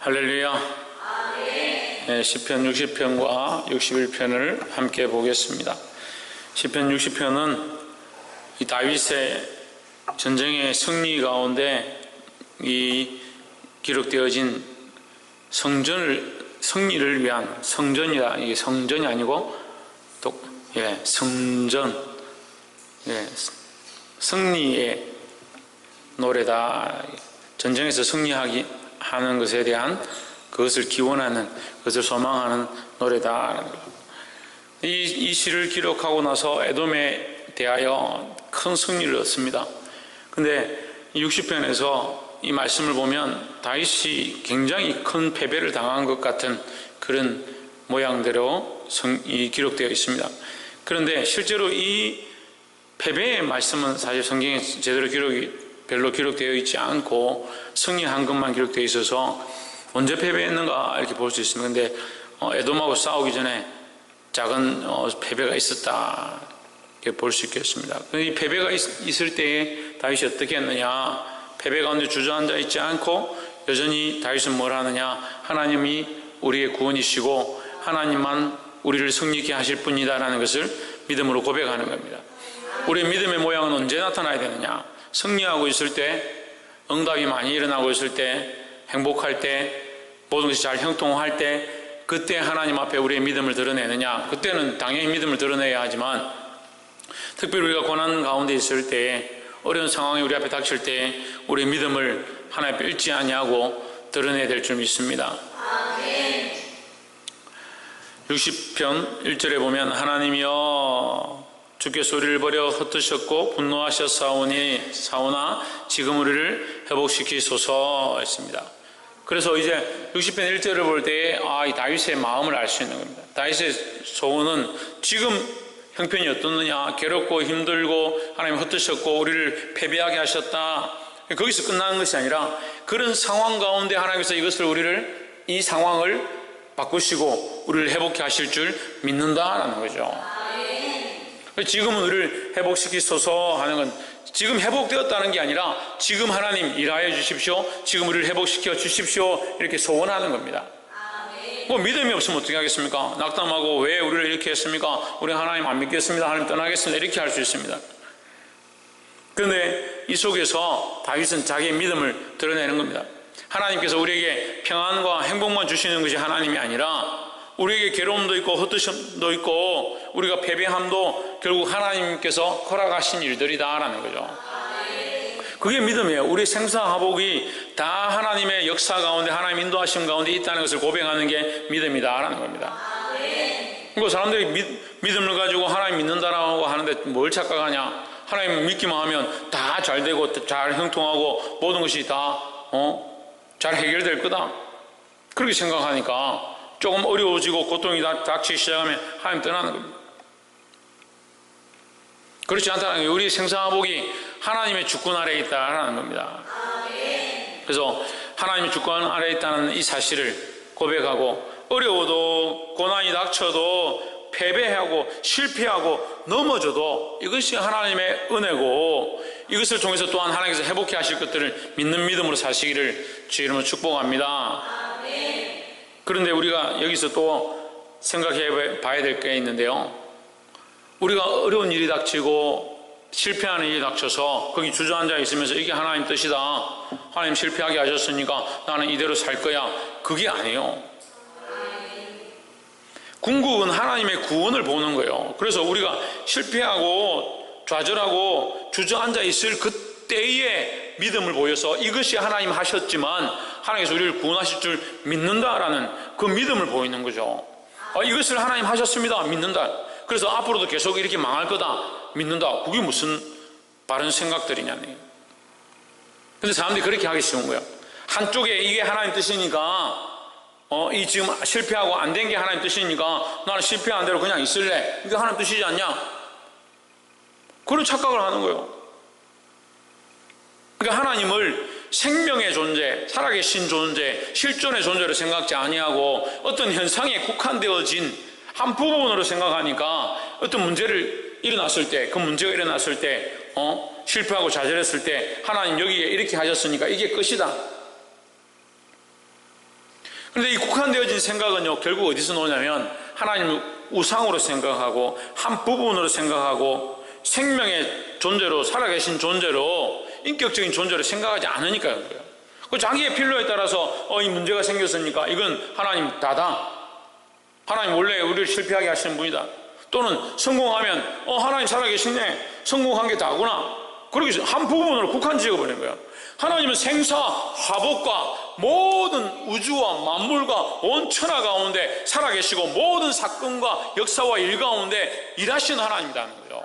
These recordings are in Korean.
할렐루야. 네, 시편 60편과 61편을 함께 보겠습니다. 시편 60편은 이 다윗의 전쟁의 승리 가운데 이 기록되어진 승리를 위한 성전이다. 이게 성전이 아니고 성전, 승리의 노래다. 전쟁에서 승리하는 것에 대한 그것을 기원하는, 그것을 소망하는 노래다. 이 시를 기록하고 나서 에돔에 대하여 큰 승리를 얻습니다. 근데 60편에서 이 말씀을 보면 다윗이 굉장히 큰 패배를 당한 것 같은 그런 모양대로 기록되어 있습니다. 그런데 실제로 이 패배의 말씀은 사실 성경에 제대로 별로 기록되어 있지 않고 승리한 것만 기록되어 있어서 언제 패배했는가 이렇게 볼 수 있습니다. 근데 에돔하고 싸우기 전에 작은 패배가 있었다 이렇게 볼 수 있겠습니다. 이 패배가 있을 때에 다윗이 어떻게 했느냐? 패배 가운데 주저앉아 있지 않고 여전히 다윗은 뭘 하느냐? 하나님이 우리의 구원이시고 하나님만 우리를 승리케 하실 분이다라는 것을 믿음으로 고백하는 겁니다. 우리의 믿음의 모양은 언제 나타나야 되느냐? 승리하고 있을 때, 응답이 많이 일어나고 있을 때, 행복할 때, 모든 것이 잘 형통할 때, 그때 하나님 앞에 우리의 믿음을 드러내느냐? 그때는 당연히 믿음을 드러내야 하지만 특별히 우리가 고난 가운데 있을 때, 어려운 상황이 우리 앞에 닥칠 때 우리의 믿음을 하나님 앞에 잃지 아니하고 드러내야 될 줄 믿습니다. 60편 1절에 보면 하나님이여 주께서 우리를 버려 흩으셨고 분노하셨사오나 지금 우리를 회복시키소서 했습니다. 그래서 이제 60편 1절을 볼 때 이 다윗의 마음을 알 수 있는 겁니다. 다윗의 소원은 지금 형편이 어떻느냐, 괴롭고 힘들고 하나님 흩으셨고 우리를 패배하게 하셨다, 거기서 끝나는 것이 아니라 그런 상황 가운데 하나님께서 이 상황을 바꾸시고 우리를 회복케 하실 줄 믿는다라는 거죠. 지금은 우리를 회복시키소서 하는 건 지금 회복되었다는 게 아니라 지금 하나님 일하여 주십시오, 지금 우리를 회복시켜 주십시오 이렇게 소원하는 겁니다. 뭐 믿음이 없으면 어떻게 하겠습니까? 낙담하고 왜 우리를 이렇게 했습니까? 우리 하나님 안 믿겠습니다, 하나님 떠나겠습니다 이렇게 할 수 있습니다. 그런데 이 속에서 다윗은 자기의 믿음을 드러내는 겁니다. 하나님께서 우리에게 평안과 행복만 주시는 것이 하나님이 아니라 우리에게 괴로움도 있고 흩으심도 있고 우리가 패배함도 결국 하나님께서 허락하신 일들이다라는 거죠. 그게 믿음이에요. 우리 생사화복이 다 하나님의 역사 가운데, 하나님 인도하심 가운데 있다는 것을 고백하는 게 믿음이다라는 겁니다. 그리고 사람들이 믿음을 가지고 하나님 믿는다라고 하는데 뭘 착각하냐? 하나님 믿기만 하면 다 잘 되고 잘 형통하고 모든 것이 다 잘 해결될 거다 그렇게 생각하니까 조금 어려워지고 고통이 닥치기 시작하면 하나님 떠나는 겁니다. 그렇지 않다는 게 우리 생사화복이 하나님의 주권 아래에 있다는 겁니다. 그래서 하나님의 주권 아래에 있다는 이 사실을 고백하고 어려워도 고난이 닥쳐도 패배하고 실패하고 넘어져도 이것이 하나님의 은혜고 이것을 통해서 또한 하나님께서 회복케 하실 것들을 믿는 믿음으로 사시기를 주의 이름으로 축복합니다. 그런데 우리가 여기서 또 생각해 봐야 될 게 있는데요, 우리가 어려운 일이 닥치고 실패하는 일이 닥쳐서 거기 주저앉아 있으면서 이게 하나님 뜻이다, 하나님 실패하게 하셨으니까 나는 이대로 살 거야, 그게 아니에요. 궁극은 하나님의 구원을 보는 거예요. 그래서 우리가 실패하고 좌절하고 주저앉아 있을 그때의 믿음을 보여서 이것이 하나님 하셨지만 하나님께서 우리를 구원하실 줄 믿는다라는 그 믿음을 보이는 거죠. 이것을 하나님 하셨습니다, 믿는다. 그래서 앞으로도 계속 이렇게 망할 거다, 믿는다. 그게 무슨 바른 생각들이냐니. 근데 사람들이 그렇게 하기 쉬운 거예요. 한쪽에 이게 하나님 뜻이니까 이 지금 실패하고 안 된 게 하나님 뜻이니까 나는 실패한 대로 그냥 있을래, 이게 하나님 뜻이지 않냐, 그런 착각을 하는 거예요. 그러니까 하나님을 생명의 존재, 살아계신 존재, 실존의 존재로 생각지 아니하고 어떤 현상에 국한되어진 한 부분으로 생각하니까 어떤 문제를 일어났을 때, 그 문제가 일어났을 때 실패하고 좌절했을 때 하나님 여기에 이렇게 하셨으니까 이게 끝이다, 그런데 이 국한되어진 생각은요, 결국 어디서 나오냐면 하나님을 우상으로 생각하고 한 부분으로 생각하고 생명의 존재로, 살아계신 존재로, 인격적인 존재로 생각하지 않으니까요. 그 자기의 필요에 따라서 이 문제가 생겼으니까 이건 하나님 다다. 하나님 원래 우리를 실패하게 하시는 분이다. 또는 성공하면 하나님 살아계시네. 성공한 게 다구나. 그렇게 한 부분으로 국한 지어버리는 거예요. 하나님은 생사, 화복과 모든 우주와 만물과 온 천하 가운데 살아계시고 모든 사건과 역사와 일 가운데 일하시는 하나님이라는 거예요.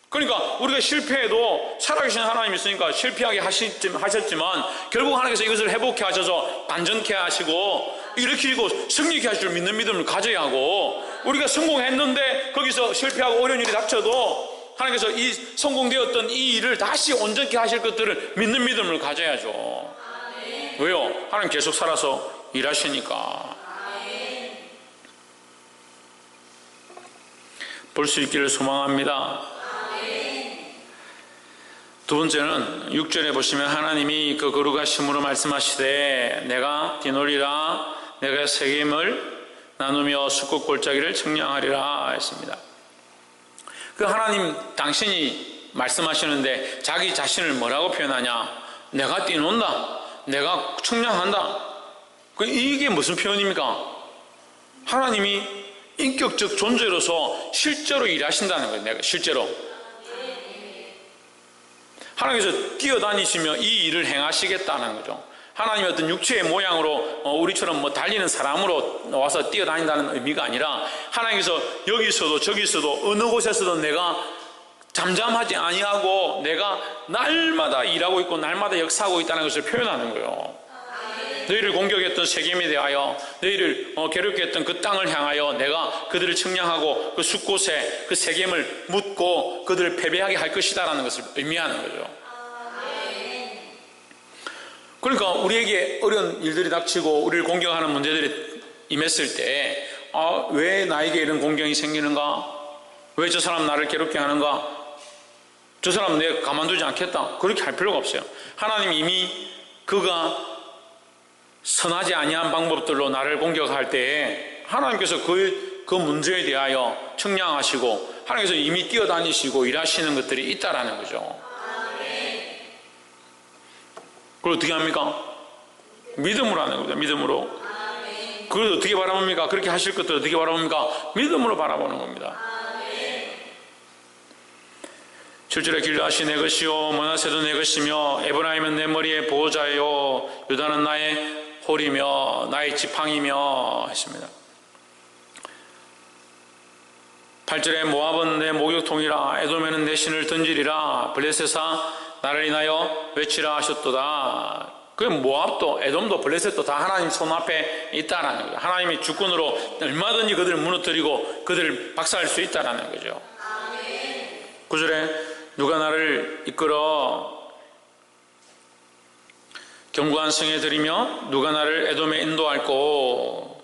그러니까 우리가 실패해도 살아계신 하나님이 있으니까 실패하게 하셨지만 결국 하나님께서 이것을 회복해 하셔서 반전케 하시고 일으키고 승리케 하실 줄 믿는 믿음을 가져야 하고, 우리가 성공했는데 거기서 실패하고 어려운 일이 닥쳐도 하나님께서 이 성공되었던 이 일을 다시 온전케 하실 것들을 믿는 믿음을 가져야죠. 왜요? 하나님 계속 살아서 일하시니까. 볼 수 있기를 소망합니다. 두 번째는 6절에 보시면 하나님이 그 거룩하심으로 말씀하시되 내가 디노리라 내가 세겜을 나누며 숫꽃 골짜기를 청량하리라 했습니다. 그 하나님 당신이 말씀하시는데 자기 자신을 뭐라고 표현하냐? 내가 뛰논다, 내가 청량한다. 이게 무슨 표현입니까? 하나님이 인격적 존재로서 실제로 일하신다는 거예요. 내가 실제로 하나님께서 뛰어다니시며 이 일을 행하시겠다는 거죠. 하나님의 어떤 육체의 모양으로 우리처럼 달리는 사람으로 와서 뛰어다닌다는 의미가 아니라 하나님께서 여기서도 저기서도 어느 곳에서도 내가 잠잠하지 아니하고 내가 날마다 일하고 있고 날마다 역사하고 있다는 것을 표현하는 거예요. 너희를 공격했던 세겜에 대하여, 너희를 괴롭게 했던 그 땅을 향하여 내가 그들을 청량하고 그 숫곳에 그 세겜을 묻고 그들을 패배하게 할 것이다라는 것을 의미하는 거죠. 그러니까 우리에게 어려운 일들이 닥치고 우리를 공격하는 문제들이 임했을 때 왜 나에게 이런 공경이 생기는가? 왜 저 사람 나를 괴롭게 하는가? 저 사람 내가 가만두지 않겠다. 그렇게 할 필요가 없어요. 하나님 이미 그가 선하지 아니한 방법들로 나를 공격할 때에 하나님께서 그 문제에 대하여 청량하시고 하나님께서 이미 뛰어다니시고 일하시는 것들이 있다라는 거죠. 그걸 어떻게 합니까? 믿음으로 하는 거죠. 믿음으로. 그걸 어떻게 바라봅니까? 그렇게 하실 것들 어떻게 바라봅니까? 믿음으로 바라보는 겁니다. 7절에 길앗이 내 것이요 므낫세도 내 것이며 에브라임은 내 머리의 보호자요 유다는 나의 홀이며 나의 지팡이며 했습니다. 8절에 모압은 내 목욕통이라 에돔에는 내 신을 던지리라 블레셋아 나를 인하여 외치라 하셨도다. 그 모압도 에돔도 블레셋도 다 하나님 손 앞에 있다라는 거죠. 하나님이 주권으로 얼마든지 그들을 무너뜨리고 그들을 박살낼 수 있다라는 거죠. 9절에 누가 나를 이끌어 견고한 성에 들이며 누가 나를 에돔에 인도할꼬.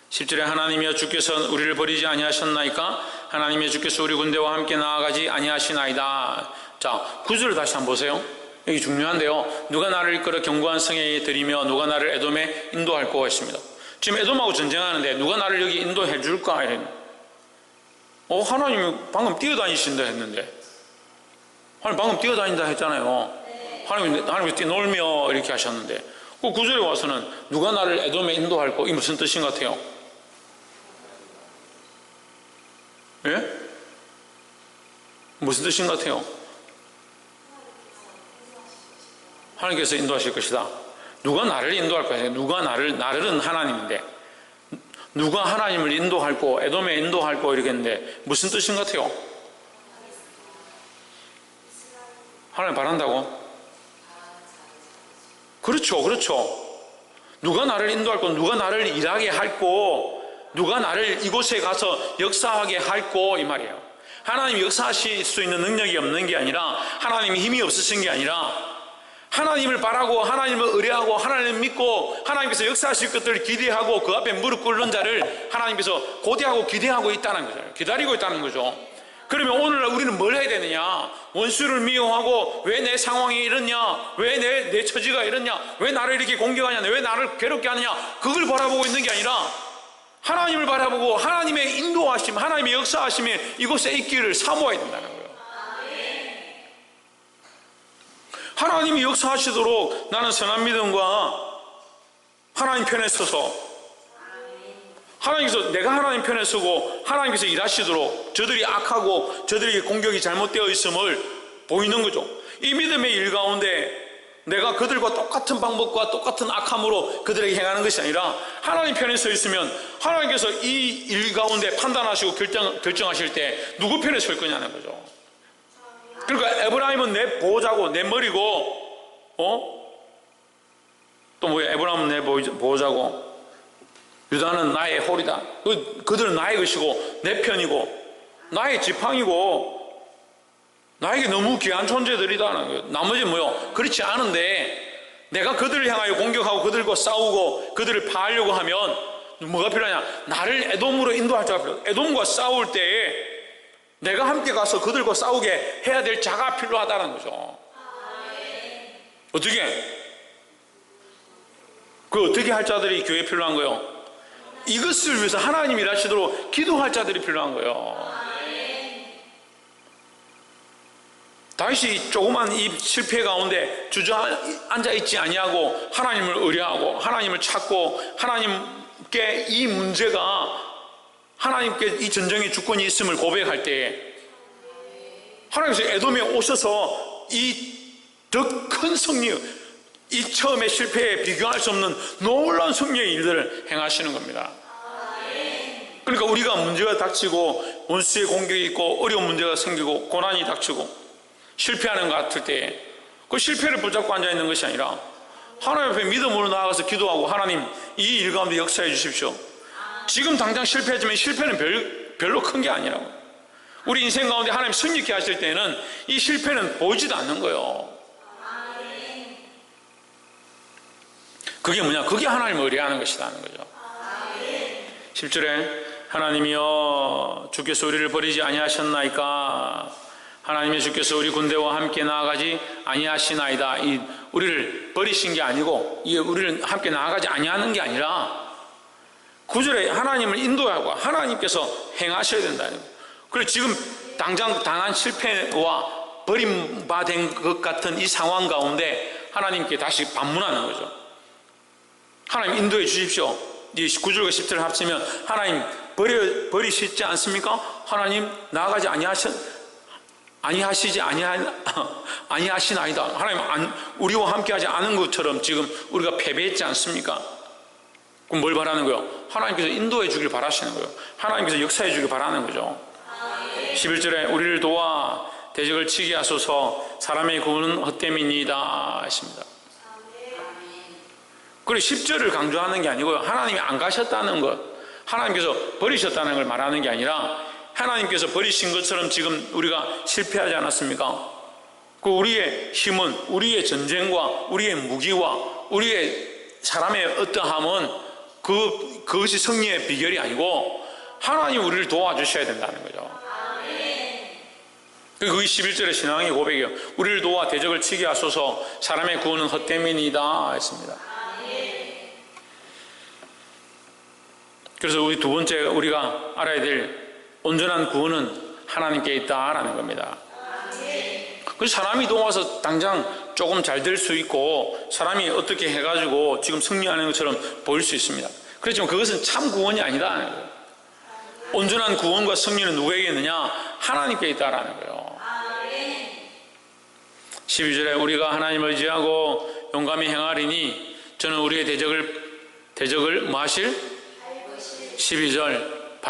10절에 하나님이여 주께서 우리를 버리지 아니하셨나이까? 하나님이여 주께서 우리 군대와 함께 나아가지 아니하시나이다. 자, 9절을 다시 한번 보세요. 여기 중요한데요. 누가 나를 이끌어 견고한 성에 들이며 누가 나를 에돔에 인도할꼬 했습니다. 지금 에돔하고 전쟁하는데 누가 나를 여기 인도해 줄까? 하나님이 방금 뛰어다니신다 했는데, 하나님 방금 뛰어다닌다 했잖아요. 하나님이 뛰놀며 이렇게 하셨는데, 그 9절에 와서는 누가 나를 에돔에 인도할꼬, 이게 무슨 뜻인 것 같아요? 예? 무슨 뜻인 것 같아요? 하나님께서 인도하실 것이다. 누가 나를 인도할 거야? 누가 나를은 하나님인데 누가 하나님을 인도할꼬, 에돔에 인도할꼬 이렇게 했는데 무슨 뜻인 것 같아요? 하나님 바란다고? 그렇죠. 누가 나를 인도할꼬, 누가 나를 일하게 할꼬, 누가 나를 이곳에 가서 역사하게 할꼬 이 말이에요. 하나님이 역사하실 수 있는 능력이 없는 게 아니라 하나님이 힘이 없으신 게 아니라 하나님을 바라고 하나님을 의뢰하고 하나님을 믿고 하나님께서 역사하실 것들을 기대하고 그 앞에 무릎 꿇는 자를 하나님께서 고대하고 기대하고 있다는 거죠. 기다리고 있다는 거죠. 그러면 오늘날 우리는 뭘 해야 되느냐? 원수를 미워하고 왜 내 상황이 이렇냐? 왜 내 처지가 이렇냐? 왜 나를 이렇게 공격하냐? 왜 나를 괴롭게 하느냐? 그걸 바라보고 있는 게 아니라 하나님을 바라보고 하나님의 인도하심, 하나님의 역사하심에 이곳에 있기를 사모해야 된다는 거예요. 하나님이 역사하시도록 나는 선한 믿음과 하나님 편에 서서 하나님께서 내가 하나님 편에 서고 하나님께서 일하시도록 저들이 악하고 저들에게 공격이 잘못되어 있음을 보이는 거죠. 이 믿음의 일 가운데 내가 그들과 똑같은 방법과 똑같은 악함으로 그들에게 행하는 것이 아니라 하나님 편에 서 있으면 하나님께서 이 일 가운데 판단하시고 결정하실 때 누구 편에 설 거냐는 거죠. 그러니까 에브라임은 내 보호자고 내 머리고 또 뭐야, 에브라임은 내 보호자고 유다는 나의 홀이다. 그들은 나의 것이고 내 편이고 나의 지팡이고 나에게 너무 귀한 존재들이다는 거예요. 나머지는 뭐요? 그렇지 않은데 내가 그들을 향하여 공격하고 그들과 싸우고 그들을 파하려고 하면 뭐가 필요하냐? 나를 에돔으로 인도할 자가 필요하다. 에돔과 싸울 때에 내가 함께 가서 그들과 싸우게 해야 될 자가 필요하다는 거죠. 어떻게? 어떻게 할 자들이 교회에 필요한 거예요? 이것을 위해서 하나님 일하시도록 기도할 자들이 필요한 거예요. 다윗이 조그만 이 실패 가운데 주저앉아 있지 아니하고 하나님을 의뢰하고 하나님을 찾고 하나님께 이 문제가 하나님께 이 전쟁의 주권이 있음을 고백할 때에 하나님께서 에돔에 오셔서 이 더 큰 승리, 이 처음의 실패에 비교할 수 없는 놀라운 승리의 일들을 행하시는 겁니다. 그러니까 우리가 문제가 닥치고 원수의 공격이 있고 어려운 문제가 생기고 고난이 닥치고 실패하는 것 같을 때 그 실패를 붙잡고 앉아있는 것이 아니라 하나님 앞에 믿음으로 나아가서 기도하고 하나님 이 일 가운데 역사해 주십시오. 지금 당장 실패했지만 실패는 별로 큰 게 아니라고. 우리 인생 가운데 하나님 승리케 하실 때는 이 실패는 보이지도 않는 거예요. 그게 뭐냐? 그게 하나님을 의뢰하는 것이라는 거죠. 10절에 하나님이여 주께서 우리를 버리지 아니하셨나이까? 하나님의 주께서 우리 군대와 함께 나아가지 아니하시나이다. 우리를 버리신 게 아니고 우리를 함께 나아가지 아니하는 게 아니라 9절에 하나님을 인도하고 하나님께서 행하셔야 된다. 그래서 지금 당장 당한 실패와 버림받은 것 같은 이 상황 가운데 하나님께 다시 반문하는 거죠. 하나님 인도해 주십시오. 이 9절과 10절을 합치면 하나님 버리시지 않습니까? 하나님 나아가지 아니하시나이다. 하나님 우리와 함께하지 않은 것처럼 지금 우리가 패배했지 않습니까? 그럼 뭘 바라는 거예요? 하나님께서 인도해 주길 바라시는 거예요. 하나님께서 역사해 주길 바라는 거죠. 11절에 우리를 도와 대적을 치게 하소서 사람의 구원은 헛됨이니이다 하십니다. 그리고 10절을 강조하는 게 아니고요, 하나님이 안 가셨다는 것, 하나님께서 버리셨다는 걸 말하는 게 아니라 하나님께서 버리신 것처럼 지금 우리가 실패하지 않았습니까? 그 우리의 힘은 우리의 전쟁과 우리의 무기와 우리의 사람의 어떠함은 그것이 승리의 비결이 아니고 하나님 우리를 도와주셔야 된다는 거죠. 그게 11절의 신앙의 고백이에요. 우리를 도와 대적을 치게 하소서 사람의 구원은 헛됨이니이다 했습니다. 그래서 우리 두 번째 우리가 알아야 될 온전한 구원은 하나님께 있다라는 겁니다. 그래서 사람이 도와서 당장 조금 잘 될 수 있고 사람이 어떻게 해가지고 지금 승리하는 것처럼 보일 수 있습니다. 그렇지만 그것은 참 구원이 아니다라는 거예요. 온전한 구원과 승리는 누구에게 있느냐? 하나님께 있다라는 거예요. 12절에 우리가 하나님을 의지하고 용감히 행하리니 저는 우리의 대적을 뭐 하실? 12절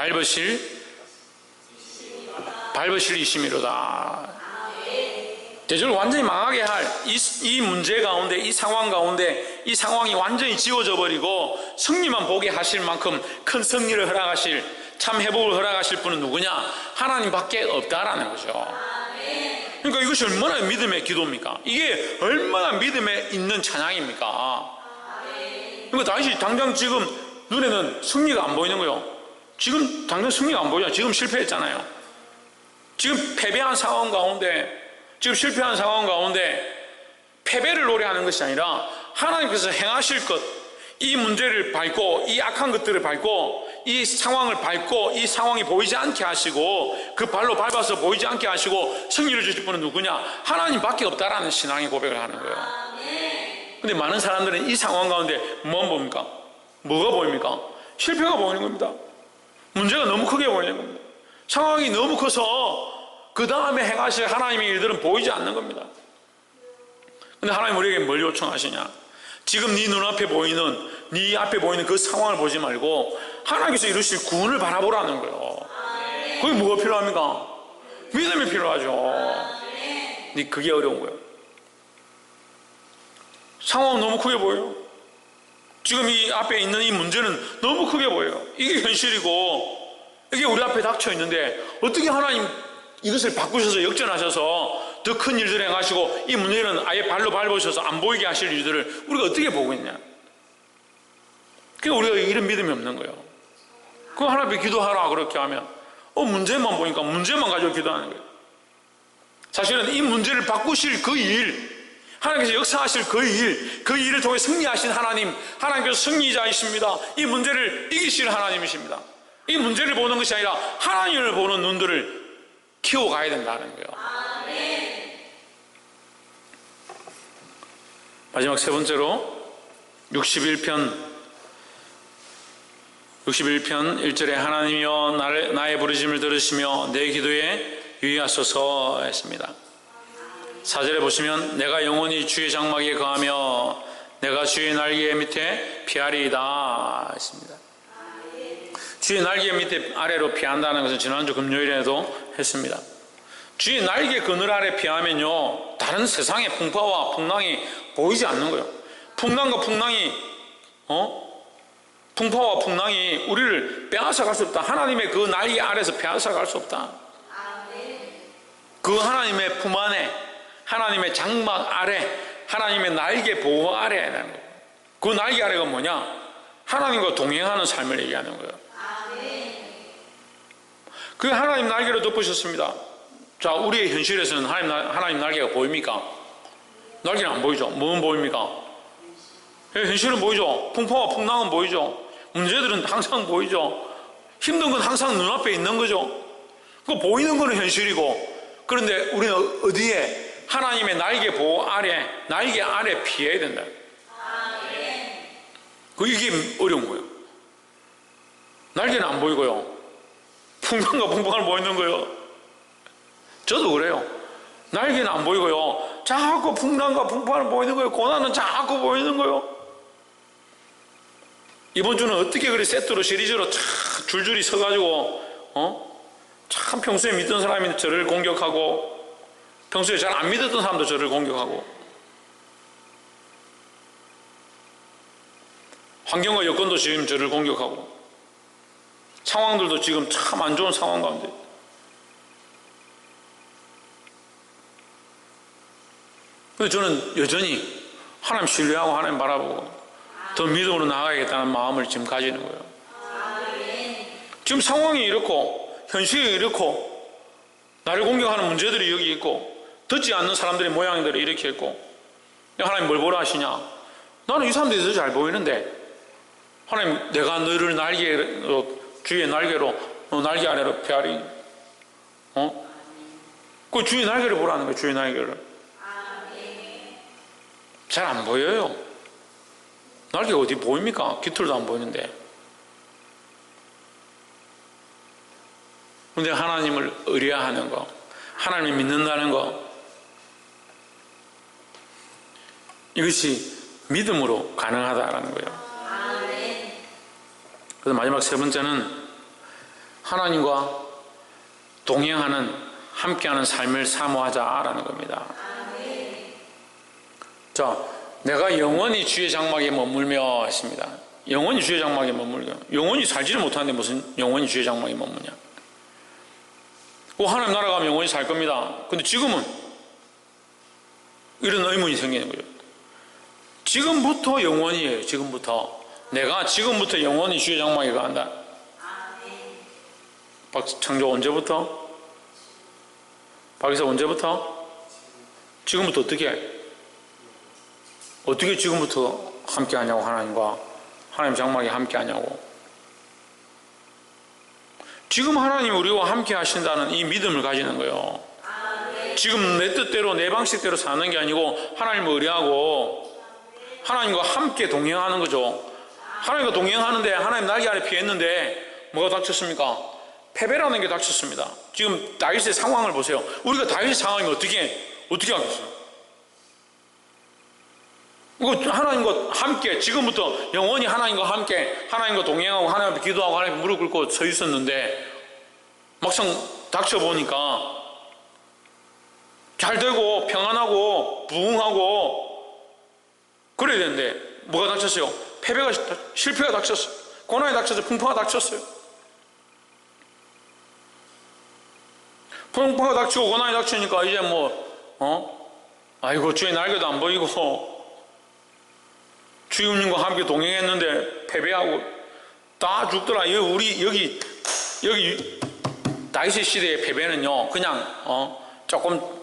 밟으실 이심이로다. 대적을 완전히 망하게 할 이 문제 가운데, 이 상황 가운데 이 상황이 완전히 지워져 버리고 승리만 보게 하실 만큼 큰 승리를 허락하실, 참 회복을 허락하실 분은 누구냐? 하나님밖에 없다라는 거죠. 그러니까 이것이 얼마나 믿음의 기도입니까? 이게 얼마나 믿음에 있는 찬양입니까? 그러니까 다윗이 당장 지금 눈에는 승리가 안 보이는 거예요. 지금 당장 승리가 안 보이잖아요. 지금 실패했잖아요. 지금 패배한 상황 가운데, 지금 실패한 상황 가운데 패배를 노래하는 것이 아니라 하나님께서 행하실 것, 이 문제를 밟고, 이 악한 것들을 밟고, 이 상황을 밟고, 이 상황이 보이지 않게 하시고, 그 발로 밟아서 보이지 않게 하시고 승리를 주실 분은 누구냐? 하나님밖에 없다라는 신앙의 고백을 하는 거예요. 근데 많은 사람들은 이 상황 가운데 뭐만 봅니까? 뭐가 보입니까? 실패가 보이는 겁니다. 문제가 너무 크게 보이는 겁니다. 상황이 너무 커서 그 다음에 행하실 하나님의 일들은 보이지 않는 겁니다. 근데 하나님 우리에게 뭘 요청하시냐? 지금 네 눈앞에 보이는, 네 앞에 보이는 그 상황을 보지 말고 하나님께서 이루실 구원을 바라보라는 거예요. 그게 뭐가 필요합니까? 믿음이 필요하죠. 근데 그게 어려운 거예요. 상황은 너무 크게 보여요. 지금 이 앞에 있는 이 문제는 너무 크게 보여요. 이게 현실이고 이게 우리 앞에 닥쳐 있는데 어떻게 하나님 이것을 바꾸셔서 역전하셔서 더 큰 일들을 행하시고 이 문제는 아예 발로 밟으셔서 안 보이게 하실 일들을 우리가 어떻게 보고 있냐? 그러니까 우리가 이런 믿음이 없는 거예요. 그 하나님께 기도하라 그렇게 하면 문제만 보니까 문제만 가지고 기도하는 거예요. 사실은 이 문제를 바꾸실 그 일, 하나님께서 역사하실 그 일을 통해 승리하신 하나님, 하나님께서 승리자이십니다. 이 문제를 이기실 하나님이십니다. 이 문제를 보는 것이 아니라 하나님을 보는 눈들을 키워가야 된다는 거예요. 마지막 세 번째로 61편 1절에 하나님이여 나의 부르심을 들으시며 내 기도에 유의하소서 했습니다. 4절에 보시면 내가 영원히 주의 장막에 거하며 내가 주의 날개 밑에 피하리이다 했습니다. 주의 날개 밑에 아래로 피한다는 것은 지난주 금요일에도 했습니다. 주의 날개 그늘 아래 피하면요 다른 세상의 풍파와 풍랑이 보이지 않는 거예요. 풍랑과 풍랑이 풍파와 풍랑이 우리를 빼앗아갈 수 없다. 하나님의 그 날개 아래에서 빼앗아갈 수 없다. 그 하나님의 품 안에, 하나님의 장막 아래, 하나님의 날개 보호 아래라는 거예요. 그 날개 아래가 뭐냐? 하나님과 동행하는 삶을 얘기하는 거예요. 그 하나님 날개로 덮으셨습니다. 자, 우리의 현실에서는 하나님 날개가 보입니까? 날개는 안 보이죠. 뭐는 보입니까? 현실은 보이죠. 풍파와 풍랑은 보이죠. 문제들은 항상 보이죠. 힘든 건 항상 눈앞에 있는 거죠. 그 보이는 거는 현실이고, 그런데 우리는 어디에? 하나님의 날개 보호 아래, 날개 아래 피해야 된다. 이게 어려운 거예요. 날개는 안 보이고요. 풍랑과 풍파는 보이는 거예요. 저도 그래요. 날개는 안 보이고요. 자꾸 풍랑과 풍파는 보이는 거예요. 고난은 자꾸 보이는 거예요. 이번 주는 어떻게 그리 세트로 시리즈로 줄줄이 서가지고 참 평소에 믿던 사람이 저를 공격하고 평소에 잘 안 믿었던 사람도 저를 공격하고 환경과 여건도 지금 저를 공격하고 상황들도 지금 참 안 좋은 상황 가운데 근데 저는 여전히 하나님 신뢰하고 하나님 바라보고 더 믿음으로 나아가야겠다는 마음을 지금 가지는 거예요. 지금 상황이 이렇고 현실이 이렇고 나를 공격하는 문제들이 여기 있고 듣지 않는 사람들의 모양들이 이렇게 있고 하나님 뭘 보라 하시냐? 나는 이 사람들이 더 잘 보이는데 하나님 내가 너를 날개로 주의 날개로 날개 아래로 피하리 그 주의 날개를 보라는 거예요. 주의 날개를 잘 안 보여요. 날개가 어디 보입니까? 깃털도 안 보이는데. 그런데 하나님을 의뢰하는 거, 하나님을 믿는다는 거, 이것이 믿음으로 가능하다라는 거예요. 그래서 마지막 세 번째는 하나님과 동행하는, 함께하는 삶을 사모하자라는 겁니다. 자, 내가 영원히 주의 장막에 머물며 했습니다. 영원히 주의 장막에 머물며. 영원히 살지를 못하는데 무슨 영원히 주의 장막에 머무냐. 하나님 나라 가면 영원히 살 겁니다. 근데 지금은 이런 의문이 생기는 거예요. 지금부터 영원이에요. 지금부터. 내가 지금부터 영원히 주의 장막에 간다. 박창조 언제부터? 박에서 언제부터? 지금부터 어떻게 지금부터 함께 하냐고, 하나님과. 하나님 장막에 함께 하냐고. 지금 하나님 우리와 함께 하신다는 이 믿음을 가지는 거예요. 지금 내 뜻대로 내 방식대로 사는 게 아니고 하나님을 의뢰하고 하나님과 함께 동행하는 거죠. 하나님과 동행하는데 하나님 날개 아래 피했는데 뭐가 닥쳤습니까? 패배라는 게 닥쳤습니다. 지금 다윗의 상황을 보세요. 우리가 다윗의 상황이 어떻게 하겠어요? 이거 하나님과 함께 지금부터 영원히 하나님과 함께 하나님과 동행하고 하나님 앞에 기도하고 하나님 앞에 무릎 꿇고 서 있었는데 막상 닥쳐보니까 잘 되고 평안하고 부흥하고 그래야 되는데 뭐가 닥쳤어요? 실패가 닥쳤어요. 고난이 닥쳤어요. 풍파가 닥쳤어요. 풍파가 닥치고 고난이 닥치니까 이제 아이고 주의 날개도 안 보이고 주님과 함께 동행했는데 패배하고 다 죽더라. 여기 다윗의 시대의 패배는요 그냥 조금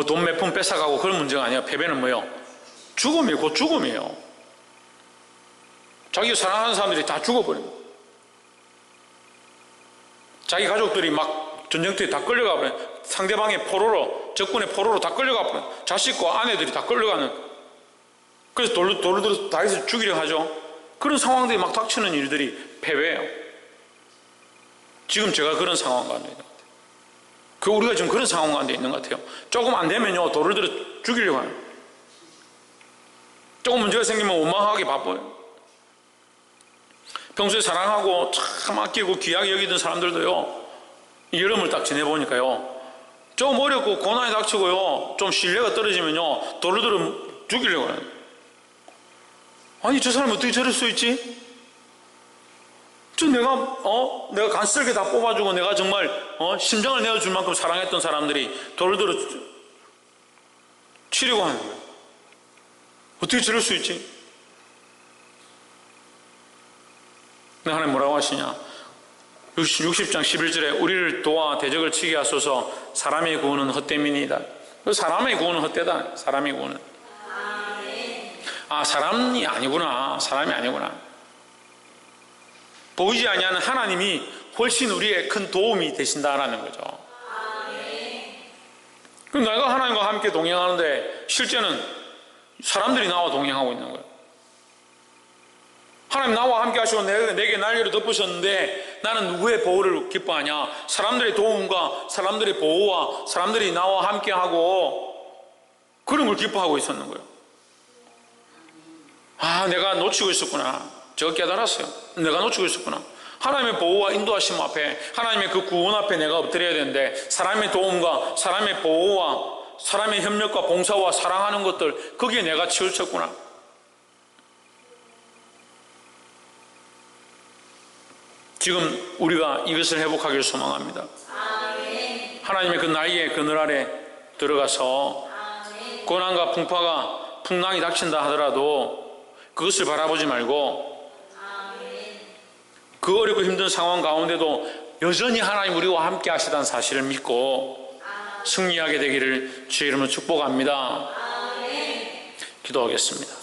돈 몇 푼 뺏어가고 그런 문제가 아니에요. 패배는 뭐예요? 죽음이에요. 곧 죽음이에요. 자기 사랑하는 사람들이 다 죽어버립니다. 자기 가족들이 막 전쟁터에 다 끌려가 버려요. 상대방의 포로로, 적군의 포로로 다 끌려가 버려요. 자식과 아내들이 다 끌려가는. 그래서 돌을 들어서 다윗을 죽이려 하죠. 그런 상황들이 막 닥치는 일들이 패배예요. 지금 제가 그런 상황 가운데 있는 것 같아요. 우리가 지금 그런 상황 가운데 있는 것 같아요. 조금 안 되면요 돌을 들어 죽이려고 해요. 조금 문제가 생기면 원망하기 바빠요. 평소에 사랑하고 참 아끼고 귀하게 여기던 사람들도요 여름을 딱 지내보니까요 좀 어렵고 고난이 닥치고요 좀 신뢰가 떨어지면요 돌을 들어 죽이려고 해요. 아니 저 사람이 어떻게 저럴 수 있지? 내가 간쓸게 다 뽑아주고 내가 정말 심장을 내어줄 만큼 사랑했던 사람들이 돌을 들어 치려고 하는 거예요. 어떻게 저럴 수 있지? 근데 하나님 뭐라고 하시냐? 60장 11절에 우리를 도와 대적을 치게 하소서. 사람의 구원은 헛됨이니이다. 사람의 구원은 헛되다. 사람의 구원은 사람이 아니구나. 사람이 아니구나. 보이지 아니하는 하나님이 훨씬 우리의 큰 도움이 되신다라는 거죠. 그럼 내가 하나님과 함께 동행하는데 실제는 사람들이 나와 동행하고 있는 거예요. 하나님 나와 함께 하시고 내게 날개를 덮으셨는데 나는 누구의 보호를 기뻐하냐? 사람들의 도움과 사람들의 보호와 사람들이 나와 함께 하고 그런 걸 기뻐하고 있었는 거예요. 내가 놓치고 있었구나. 제가 깨달았어요. 내가 놓치고 있었구나. 하나님의 보호와 인도하심 앞에 하나님의 그 구원 앞에 내가 엎드려야 되는데 사람의 도움과 사람의 보호와 사람의 협력과 봉사와 사랑하는 것들 거기에 내가 치우쳤구나. 지금 우리가 이것을 회복하기를 소망합니다. 하나님의 그 날개의 그늘 아래 들어가서 고난과 풍파가 풍랑이 닥친다 하더라도 그것을 바라보지 말고 그 어렵고 힘든 상황 가운데도 여전히 하나님 우리와 함께 하시다는 사실을 믿고 승리하게 되기를 주의 이름으로 축복합니다. 기도하겠습니다.